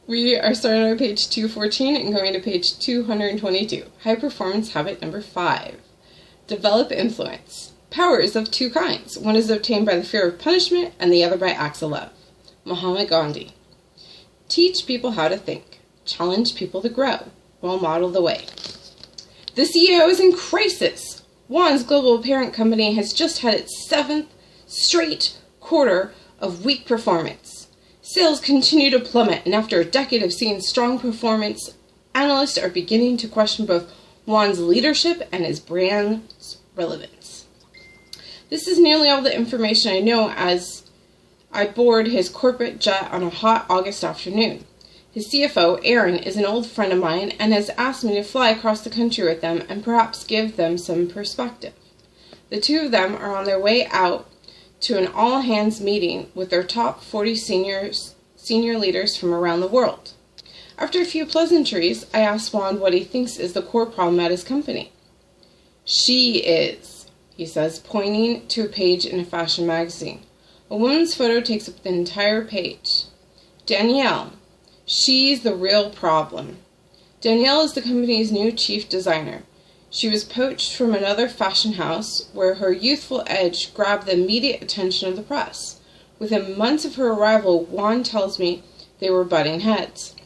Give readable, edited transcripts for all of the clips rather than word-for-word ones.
We are starting on page 214 and going to page 222. High performance habit number 5. Develop influence. Power is of two kinds. One is obtained by the fear of punishment and the other by acts of love. Mahatma Gandhi. Teach people how to think. Challenge people to grow. Role model the way. The CEO is in crisis. Juan's global parent company has just had its 7th straight quarter of weak performance. Sales continue to plummet, and after a decade of seeing strong performance, analysts are beginning to question both Juan's leadership and his brand's relevance. This is nearly all the information I know as I board his corporate jet on a hot August afternoon. His CFO, Aaron, is an old friend of mine and has asked me to fly across the country with them and perhaps give them some perspective. The two of them are on their way out to an all-hands meeting with their top 40 senior leaders from around the world. After a few pleasantries, I asked Juan what he thinks is the core problem at his company. She is, he says, pointing to a page in a fashion magazine. A woman's photo takes up the entire page. Danielle. She's the real problem. Danielle is the company's new chief designer. She was poached from another fashion house where her youthful edge grabbed the immediate attention of the press. Within months of her arrival, Juan tells me they were butting heads.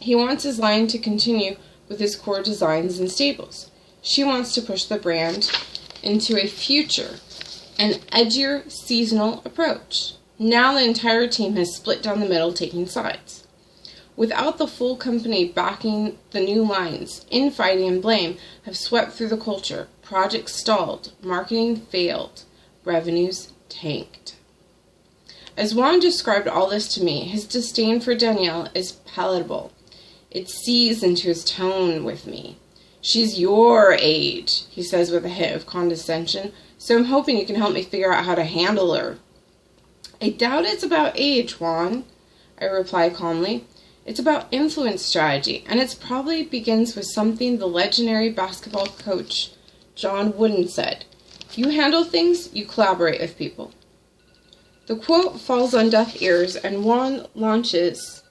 He wants his line to continue with his core designs and staples. She wants to push the brand into a future, an edgier, seasonal approach. Now the entire team has split down the middle, taking sides. Without the full company backing the new lines, infighting and blame have swept through the culture. Projects stalled, marketing failed, revenues tanked. As Juan described all this to me, his disdain for Danielle is palatable. It sees into his tone with me. She's your age, he says with a hit of condescension, so I'm hoping you can help me figure out how to handle her. I doubt it's about age, Juan, I reply calmly. It's about influence strategy, and it probably begins with something the legendary basketball coach John Wooden said. You handle things, you collaborate with people. The quote falls on deaf ears, and Juan launches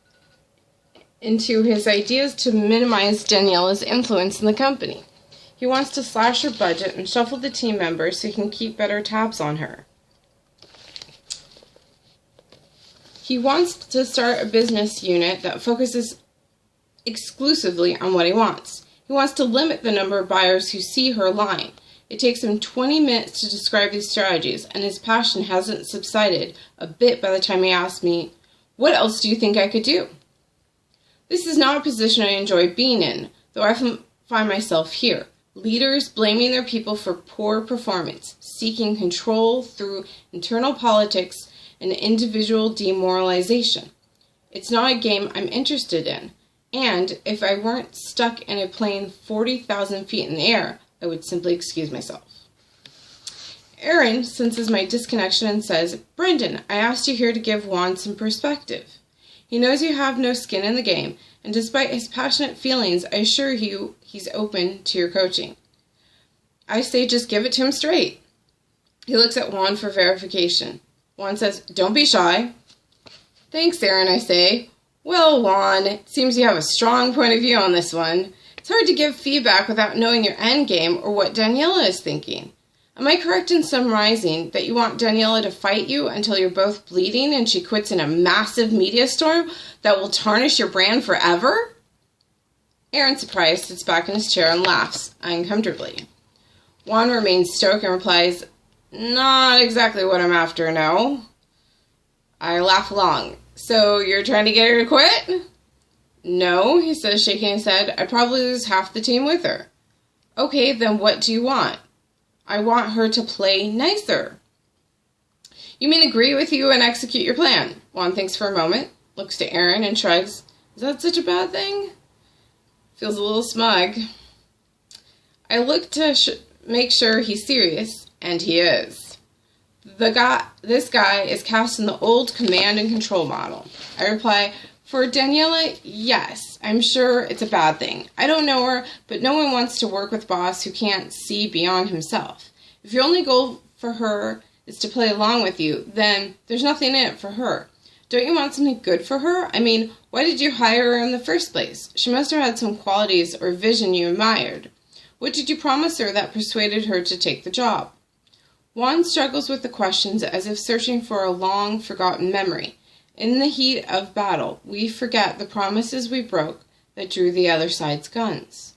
into his ideas to minimize Daniela's influence in the company. He wants to slash her budget and shuffle the team members so he can keep better tabs on her. He wants to start a business unit that focuses exclusively on what he wants. He wants to limit the number of buyers who see her line. It takes him 20 minutes to describe these strategies, and his passion hasn't subsided a bit by the time he asks me, "What else do you think I could do?" This is not a position I enjoy being in, though I find myself here. Leaders blaming their people for poor performance, seeking control through internal politics and individual demoralization. It's not a game I'm interested in, and if I weren't stuck in a plane 40,000 feet in the air, I would simply excuse myself. Aaron senses my disconnection and says, "Brendan, I asked you here to give Juan some perspective. He knows you have no skin in the game, and despite his passionate feelings, I assure you he's open to your coaching." I say just give it to him straight. He looks at Juan for verification. Juan says, "Don't be shy." "Thanks, Aaron," I say. "Well, Juan, it seems you have a strong point of view on this one. It's hard to give feedback without knowing your end game or what Daniela is thinking. Am I correct in summarizing that you want Daniela to fight you until you're both bleeding and she quits in a massive media storm that will tarnish your brand forever?" Aaron, surprised, sits back in his chair and laughs uncomfortably. Juan remains stoic and replies, "Not exactly what I'm after, no." I laugh along. "So you're trying to get her to quit?" "No," he says, shaking his head. "I'd probably lose half the team with her." "Okay, then what do you want?" "I want her to play nicer." "You mean agree with you and execute your plan?" Juan thinks for a moment, looks to Aaron and shrugs. "Is that such a bad thing?" Feels a little smug. I look to make sure he's serious, and he is. This guy is cast in the old command and control model. I reply, "For Daniela, yes, I'm sure it's a bad thing. I don't know her, but no one wants to work with a boss who can't see beyond himself. If your only goal for her is to play along with you, then there's nothing in it for her. Don't you want something good for her? I mean, why did you hire her in the first place? She must have had some qualities or vision you admired. What did you promise her that persuaded her to take the job? Juan struggles with the questions as if searching for a long-forgotten memory. In the heat of battle, we forget the promises we broke that drew the other side's guns.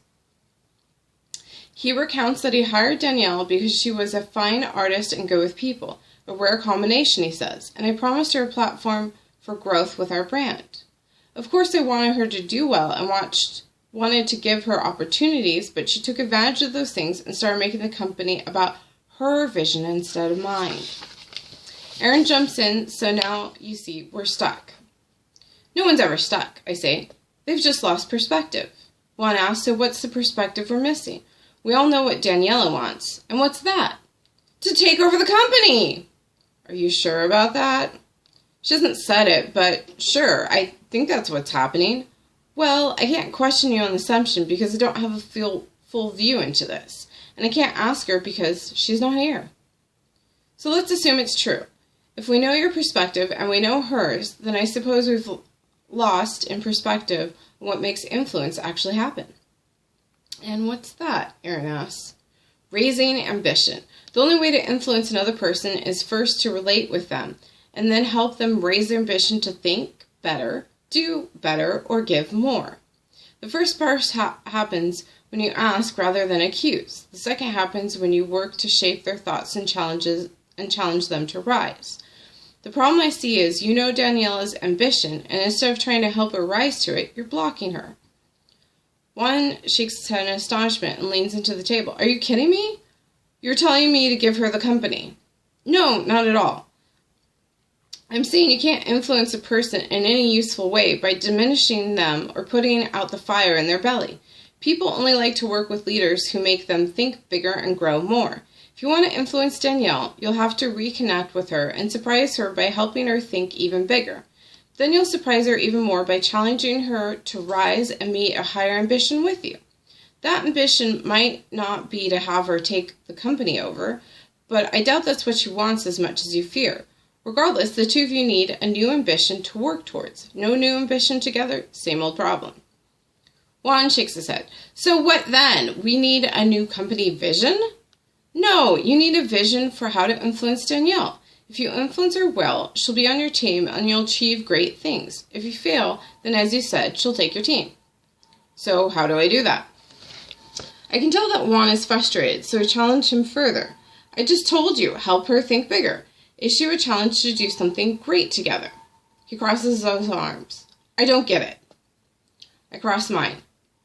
He recounts that he hired Danielle because she was a fine artist and good with people, a rare combination, he says, and I promised her a platform for growth with our brand. Of course, I wanted her to do well and wanted to give her opportunities, but she took advantage of those things and started making the company about her vision instead of mine. Aaron jumps in, so now, you see, we're stuck. No one's ever stuck, I say. They've just lost perspective. Juan asks, so what's the perspective we're missing? We all know what Daniela wants. And what's that? To take over the company! Are you sure about that? She hasn't said it, but sure, I think that's what's happening. Well, I can't question you on the assumption because I don't have a full view into this. And I can't ask her because she's not here. So let's assume it's true. If we know your perspective and we know hers, then I suppose we've lost in perspective what makes influence actually happen. And what's that? Aaron asks. Raising ambition. The only way to influence another person is first to relate with them, and then help them raise their ambition to think better, do better, or give more. The first part happens when you ask rather than accuse. The second happens when you work to shape their thoughts and challenge them to rise. The problem I see is you know Daniela's ambition, and instead of trying to help her rise to it, you're blocking her. Juan shakes his head in astonishment and leans into the table. Are you kidding me? You're telling me to give her the company. No, not at all. I'm saying you can't influence a person in any useful way by diminishing them or putting out the fire in their belly. People only like to work with leaders who make them think bigger and grow more. If you want to influence Danielle, you'll have to reconnect with her and surprise her by helping her think even bigger. Then you'll surprise her even more by challenging her to rise and meet a higher ambition with you. That ambition might not be to have her take the company over, but I doubt that's what she wants as much as you fear. Regardless, the two of you need a new ambition to work towards. No new ambition together, same old problem. Juan shakes his head. So what then? We need a new company vision? No, you need a vision for how to influence Danielle. If you influence her well, she'll be on your team and you'll achieve great things. If you fail, then as you said, she'll take your team. So how do I do that? I can tell that Juan is frustrated, so I challenge him further. I just told you, help her think bigger. Issue a challenge to do something great together. He crosses his arms. I don't get it. I cross mine.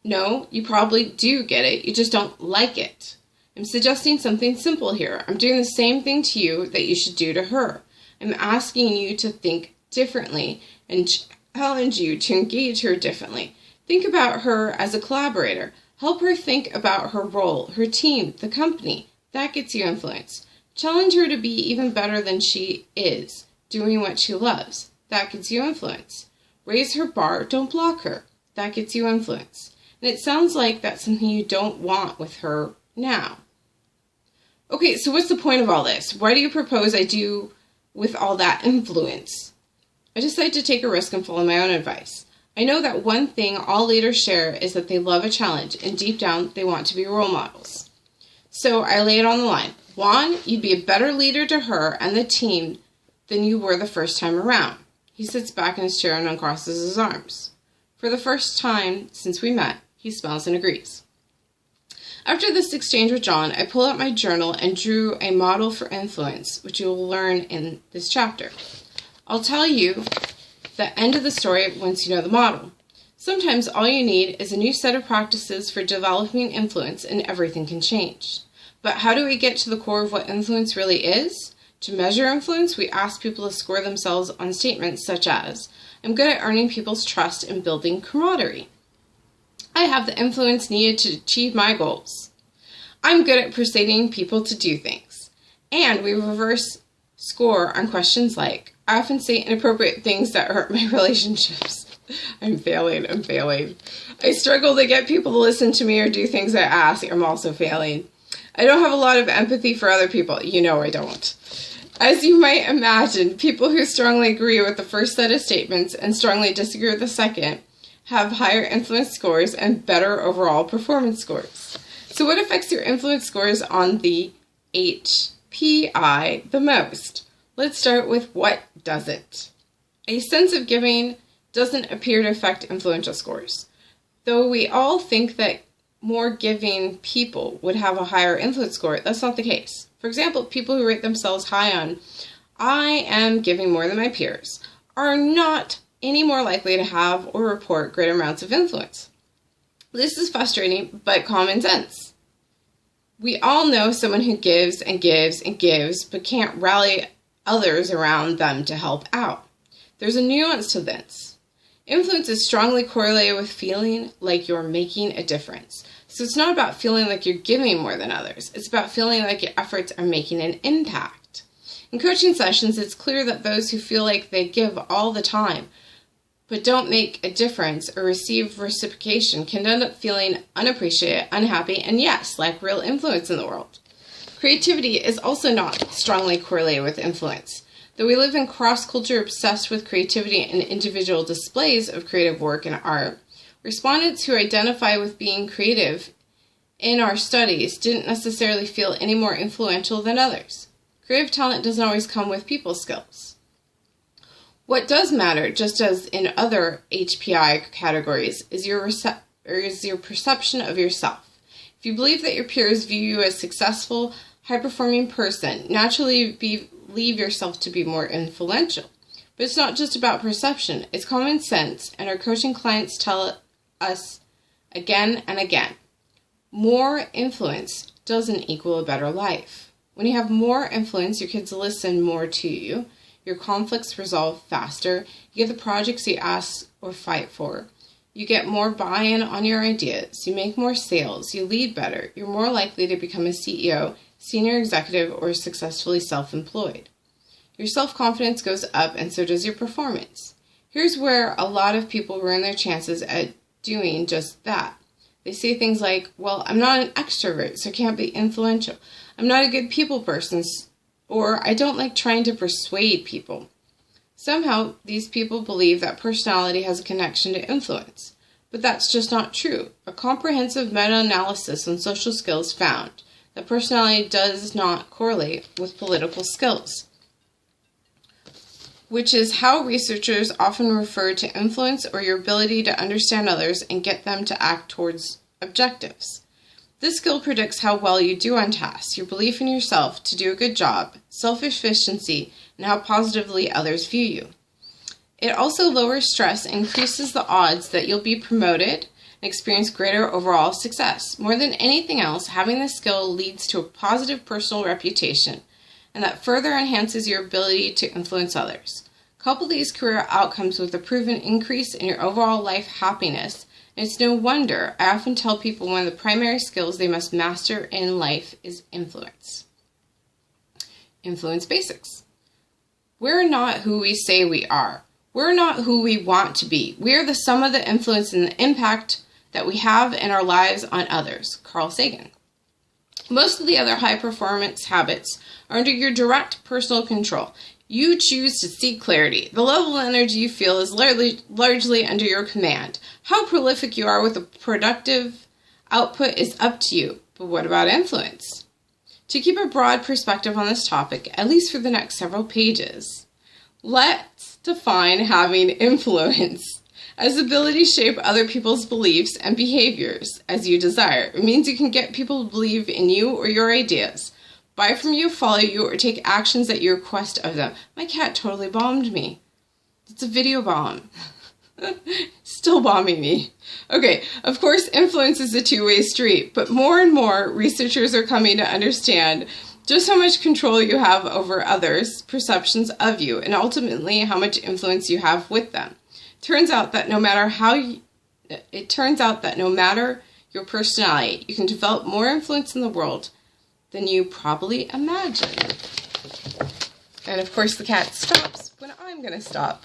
No, you probably do get it, you just don't like it. I'm suggesting something simple here. I'm doing the same thing to you that you should do to her. I'm asking you to think differently and challenge you to engage her differently. Think about her as a collaborator. Help her think about her role, her team, the company. That gets you influence. Challenge her to be even better than she is, doing what she loves. That gets you influence. Raise her bar, don't block her. That gets you influence. And it sounds like that's something you don't want with her now. Okay, so what's the point of all this? Why do you propose I do with all that influence? I decide to take a risk and follow my own advice. I know that one thing all leaders share is that they love a challenge, and deep down, they want to be role models. So I lay it on the line. Juan, you'd be a better leader to her and the team than you were the first time around. He sits back in his chair and uncrosses his arms. For the first time since we met, he smiles and agrees. After this exchange with John, I pulled out my journal and drew a model for influence, which you will learn in this chapter. I'll tell you the end of the story once you know the model. Sometimes all you need is a new set of practices for developing influence and everything can change. But how do we get to the core of what influence really is? To measure influence, we ask people to score themselves on statements such as, I'm good at earning people's trust and building camaraderie. I have the influence needed to achieve my goals. I'm good at persuading people to do things. And we reverse score on questions like, I often say inappropriate things that hurt my relationships. I'm failing. I struggle to get people to listen to me or do things I ask. I'm also failing. I don't have a lot of empathy for other people. You know I don't. As you might imagine, people who strongly agree with the first set of statements and strongly disagree with the second have higher influence scores and better overall performance scores. So what affects your influence scores on the HPI the most? Let's start with what doesn't. A sense of giving doesn't appear to affect influential scores. Though we all think that more giving people would have a higher influence score, that's not the case. For example, people who rate themselves high on, I am giving more than my peers, are not any more likely to have or report greater amounts of influence. This is frustrating, but common sense. We all know someone who gives and gives and gives, but can't rally others around them to help out. There's a nuance to this. Influence is strongly correlated with feeling like you're making a difference. So it's not about feeling like you're giving more than others. It's about feeling like your efforts are making an impact. In coaching sessions, it's clear that those who feel like they give all the time but don't make a difference or receive reciprocation can end up feeling unappreciated, unhappy, and yes, lack real influence in the world. Creativity is also not strongly correlated with influence. Though we live in cross-culture obsessed with creativity and individual displays of creative work and art, respondents who identify with being creative in our studies didn't necessarily feel any more influential than others. Creative talent doesn't always come with people skills. What does matter, just as in other HPI categories, is your perception of yourself. If you believe that your peers view you as a successful, high-performing person, naturally believe yourself to be more influential. But it's not just about perception, it's common sense, and our coaching clients tell us again and again, more influence doesn't equal a better life. When you have more influence, your kids listen more to you, your conflicts resolve faster, you get the projects you ask or fight for, you get more buy-in on your ideas, you make more sales, you lead better, you're more likely to become a CEO, senior executive, or successfully self-employed. Your self-confidence goes up and so does your performance. Here's where a lot of people ruin their chances at doing just that. They say things like, well, I'm not an extrovert, so I can't be influential. I'm not a good people person, or I don't like trying to persuade people. Somehow, these people believe that personality has a connection to influence. But that's just not true. A comprehensive meta-analysis on social skills found that personality does not correlate with political skills, which is how researchers often refer to influence or your ability to understand others and get them to act towards objectives. This skill predicts how well you do on tasks, your belief in yourself to do a good job, self-efficiency, and how positively others view you. It also lowers stress and increases the odds that you'll be promoted and experience greater overall success. More than anything else, having this skill leads to a positive personal reputation, and that further enhances your ability to influence others. Couple these career outcomes with a proven increase in your overall life happiness, and it's no wonder I often tell people one of the primary skills they must master in life is influence. Influence basics. We're not who we say we are. We're not who we want to be. We are the sum of the influence and the impact that we have in our lives on others. Carl Sagan. Most of the other high performance habits are under your direct personal control. You choose to seek clarity. The level of energy you feel is largely under your command. How prolific you are with a productive output is up to you. But what about influence? To keep a broad perspective on this topic, at least for the next several pages, let's define having influence as the ability to shape other people's beliefs and behaviors as you desire. It means you can get people to believe in you or your ideas, buy from you, follow you, or take actions that you request of them. My cat totally bombed me. It's a video bomb. Still bombing me. Okay, of course, influence is a two-way street, but more and more researchers are coming to understand just how much control you have over others' perceptions of you, and ultimately how much influence you have with them. It turns out that no matter your personality, you can develop more influence in the world than you probably imagine. And of course, the cat stops when I'm going to stop.